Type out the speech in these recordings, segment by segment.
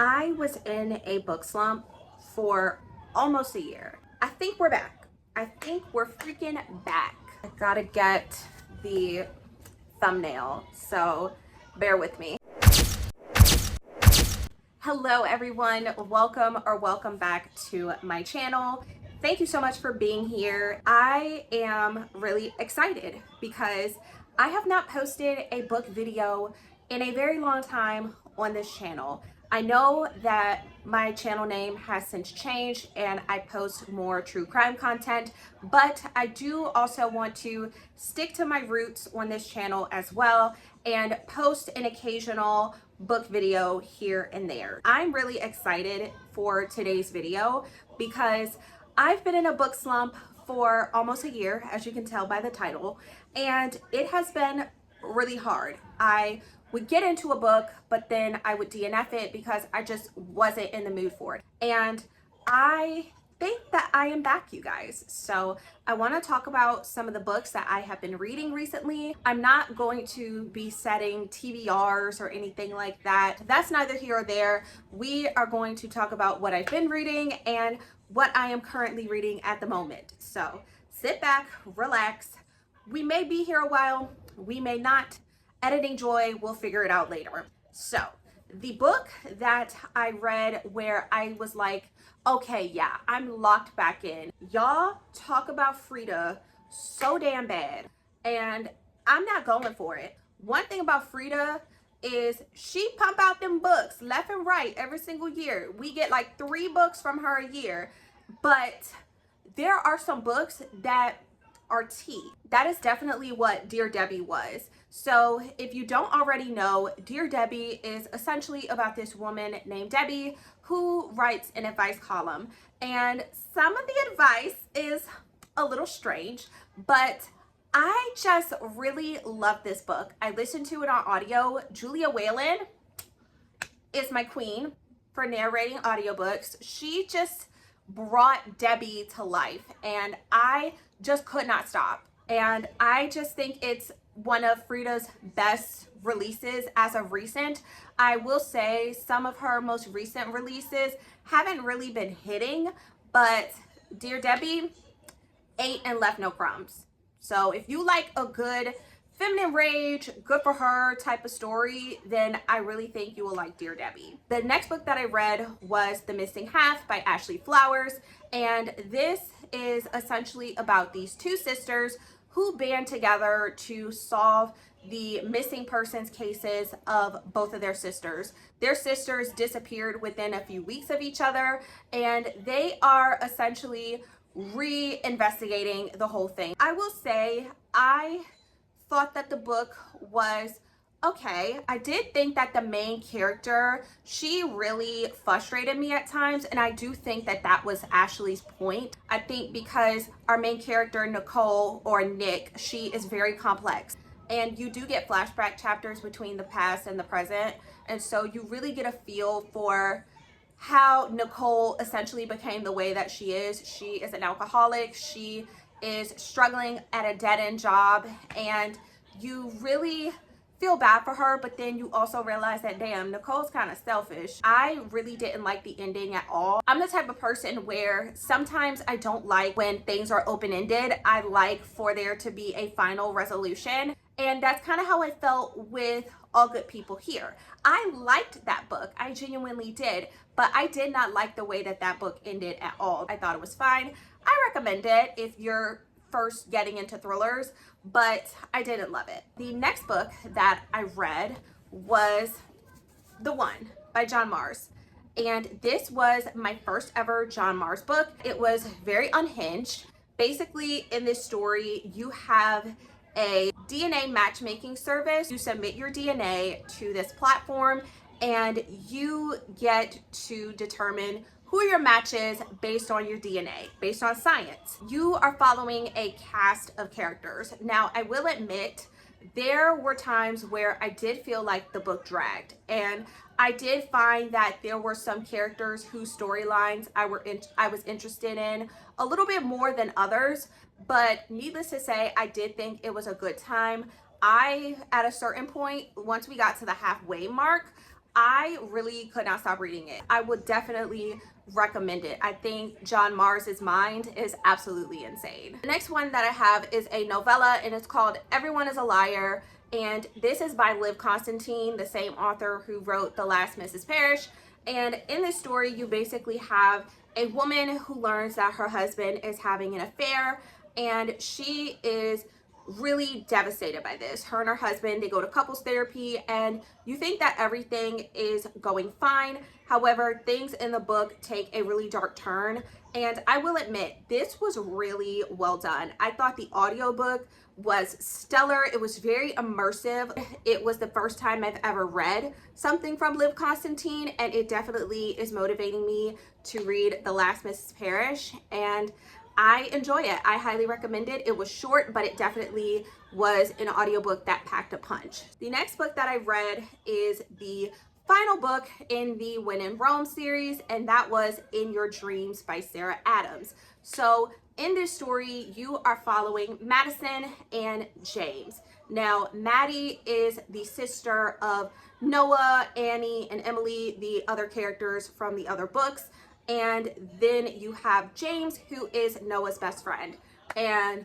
I was in a book slump for almost a year. I think we're back. I think we're freaking back. I gotta get the thumbnail, so bear with me. Hello everyone, welcome back to my channel. Thank you so much for being here. I am really excited because I have not posted a book video in a very long time on this channel. I know that my channel name has since changed and I post more true crime content, but I do also want to stick to my roots on this channel as well and post an occasional book video here and there. I'm really excited for today's video because I've been in a book slump for almost a year, as you can tell by the title, and it has been really hard. I would get into a book, but then I would DNF it because I just wasn't in the mood for it. And I think that I am back, you guys. So I want to talk about some of the books that I have been reading recently. I'm not going to be setting TBRs or anything like that. That's neither here or there. We are going to talk about what I've been reading and what I am currently reading at the moment. So sit back, relax. We may be here a while, we may not. Editing joy, we'll figure it out later. So the book that I read where I was like, okay, yeah, I'm locked back in. Y'all talk about Freida so damn bad, and I'm not going for it. One thing about Freida is she pump out them books left and right every single year. We get like 3 books from her a year, but there are some books that are tea. That is definitely what Dear Debbie was. So if you don't already know, Dear Debbie is essentially about this woman named Debbie who writes an advice column. And some of the advice is a little strange, but I just really love this book. I listened to it on audio. Julia Whalen is my queen for narrating audiobooks. She just brought Debbie to life and I just could not stop. And I just think it's one of Freida's best releases as of recent. I will say some of her most recent releases haven't really been hitting, but Dear Debbie ate and left no crumbs. So if you like a good feminine rage, good for her type of story, then I really think you will like Dear Debbie. The next book that I read was The Missing Half by Ashley Flowers, and this is essentially about these 2 sisters who band together to solve the missing persons cases of both of their sisters. Their sisters disappeared within a few weeks of each other, and they are essentially re-investigating the whole thing. I will say I thought that the book was okay. I did think that the main character, she really frustrated me at times, and I do think that that was Ashley's point. I think because our main character, Nicole or Nick, she is very complex, and you do get flashback chapters between the past and the present, and so you really get a feel for how Nicole essentially became the way that she is. She is an alcoholic. She is struggling at a dead-end job, and you really feel bad for her, but then you also realize that, damn, Nicole's kind of selfish. I really didn't like the ending at all. I'm the type of person where sometimes I don't like when things are open-ended. I like for there to be a final resolution, and that's kind of how I felt with All Good People Here. I liked that book. I genuinely did, but I did not like the way that that book ended at all. I thought it was fine. I recommend it if you're first getting into thrillers, but I didn't love it. The next book that I read was The One by John Mars. And this was my first ever John Mars book. It was very unhinged. Basically, in this story, you have a DNA matchmaking service. You submit your DNA to this platform and you get to determine who your match is based on your DNA, based on science. You are following a cast of characters. Now, I will admit, there were times where I did feel like the book dragged, and I did find that there were some characters whose storylines I was interested in a little bit more than others, but needless to say, I did think it was a good time. At a certain point, once we got to the halfway mark, I really could not stop reading it. I would definitely recommend it. I think John Mars's mind is absolutely insane. The next one that I have is a novella, and it's called Everyone is a Liar. And this is by Liv Constantine, the same author who wrote The Last Mrs. Parrish. And in this story, you basically have a woman who learns that her husband is having an affair, and she is really devastated by this. Her and her husband, they go to couples therapy, and you think that everything is going fine. However, things in the book take a really dark turn, and I will admit, this was really well done. I thought the audiobook was stellar. It was very immersive. It was the first time I've ever read something from Liv Constantine, and it definitely is motivating me to read The Last Mrs. Parrish, and I enjoy it. I highly recommend it. It was short, but it definitely was an audiobook that packed a punch. The next book that I read is the final book in the When in Rome series, and that was In Your Dreams by Sarah Adams. So in this story, you are following Madison and James. Now, Maddie is the sister of Noah, Annie, and Emily, the other characters from the other books. And then you have James, who is Noah's best friend. And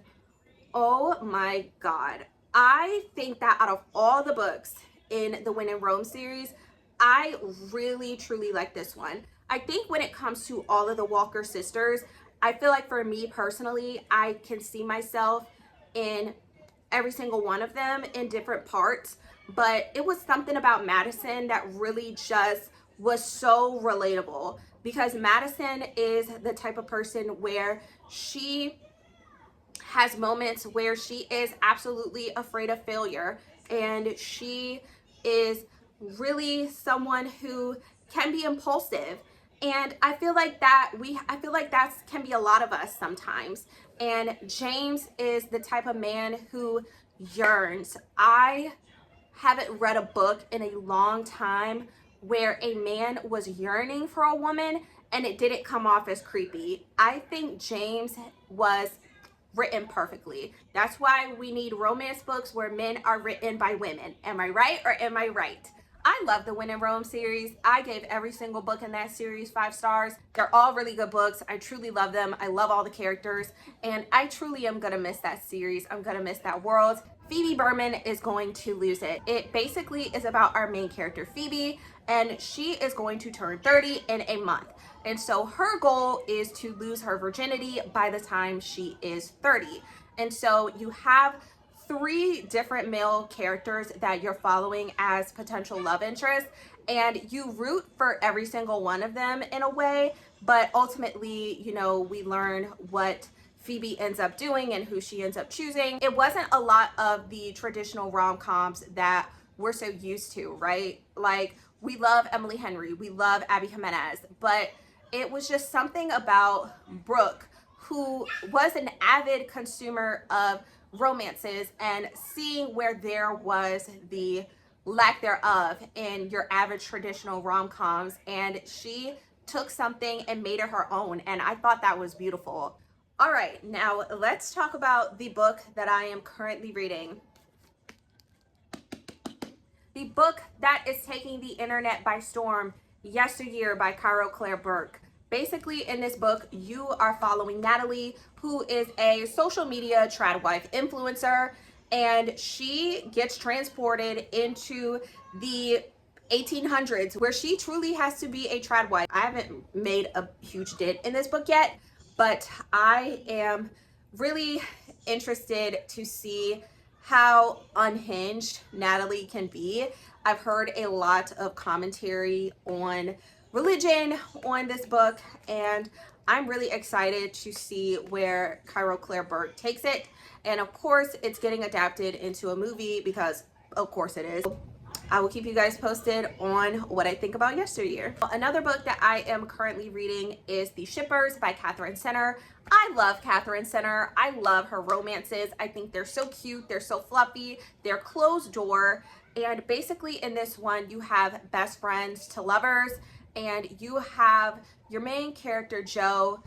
oh my God, I think that out of all the books in the When in Rome series, I really truly like this one. I think when it comes to all of the Walker sisters, I feel like for me personally, I can see myself in every single one of them in different parts. But it was something about Madison that really just was so relatable, because Madison is the type of person where she has moments where she is absolutely afraid of failure, and she is really someone who can be impulsive. And I feel like that can be a lot of us sometimes. And James is the type of man who yearns. I haven't read a book in a long time where a man was yearning for a woman and it didn't come off as creepy. I think James was written perfectly. That's why we need romance books where men are written by women. Am I right or am I right? I love the When in Rome series. I gave every single book in that series 5 stars. They're all really good books. I truly love them. I love all the characters, and I truly am gonna miss that series. I'm gonna miss that world. Phoebe Berman is going to lose it. It basically is about our main character, Phoebe, and she is going to turn 30 in a month. And so her goal is to lose her virginity by the time she is 30. And so you have 3 different male characters that you're following as potential love interests, and you root for every single one of them in a way, but ultimately, you know, we learn what Phoebe ends up doing and who she ends up choosing. It wasn't a lot of the traditional rom-coms that we're so used to, right? Like, we love Emily Henry, we love Abby Jimenez, but it was just something about Brooke, who was an avid consumer of romances, and seeing where there was the lack thereof in your average traditional rom-coms, and she took something and made it her own, and I thought that was beautiful. All right, now let's talk about the book that I am currently reading. The book that is taking the internet by storm, Yesteryear by Caro Burke. Basically, in this book, you are following Natalie, who is a social media trad wife influencer, and she gets transported into the 1800s where she truly has to be a trad wife. I haven't made a huge dent in this book yet, but I am really interested to see how unhinged Natalie can be. I've heard a lot of commentary on religion on this book, and I'm really excited to see where Caro Burke takes it. And of course, it's getting adapted into a movie because of course it is. I will keep you guys posted on what I think about Yesteryear. Another book that I am currently reading is The Shippers by Katherine. I love Katherine. I love her romances. I think they're so cute. They're so fluffy. They're closed door. And basically in this one, you have best friends to lovers, and you have your main character, Joe.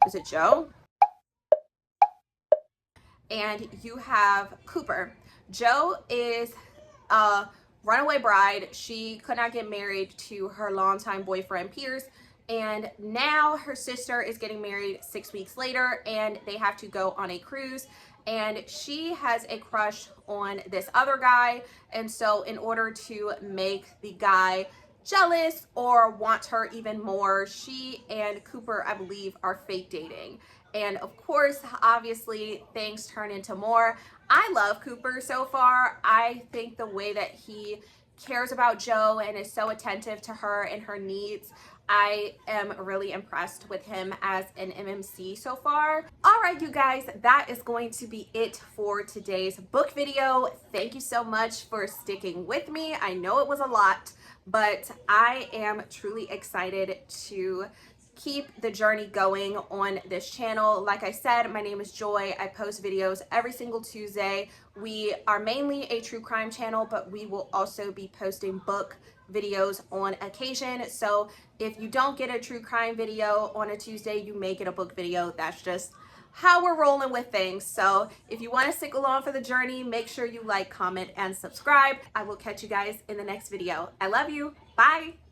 Is it Joe? And you have Cooper. Joe is a runaway bride. She could not get married to her longtime boyfriend, Pierce. And now her sister is getting married 6 weeks later, and they have to go on a cruise. And she has a crush on this other guy. And so in order to make the guy jealous or want her even more, she and Cooper, I believe, are fake dating. And of course, obviously, things turn into more. I love Cooper so far. I think the way that he cares about Jo and is so attentive to her and her needs, I am really impressed with him as an MMC so far. All right, you guys, that is going to be it for today's book video. Thank you so much for sticking with me. I know it was a lot, but I am truly excited to keep the journey going on this channel. Like I said, my name is Joy. I post videos every single Tuesday. We are mainly a true crime channel, but we will also be posting book videos on occasion. So if you don't get a true crime video on a Tuesday, you may get a book video. That's just how we're rolling with things. So if you want to stick along for the journey, make sure you like, comment, and subscribe. I will catch you guys in the next video. I love you. Bye.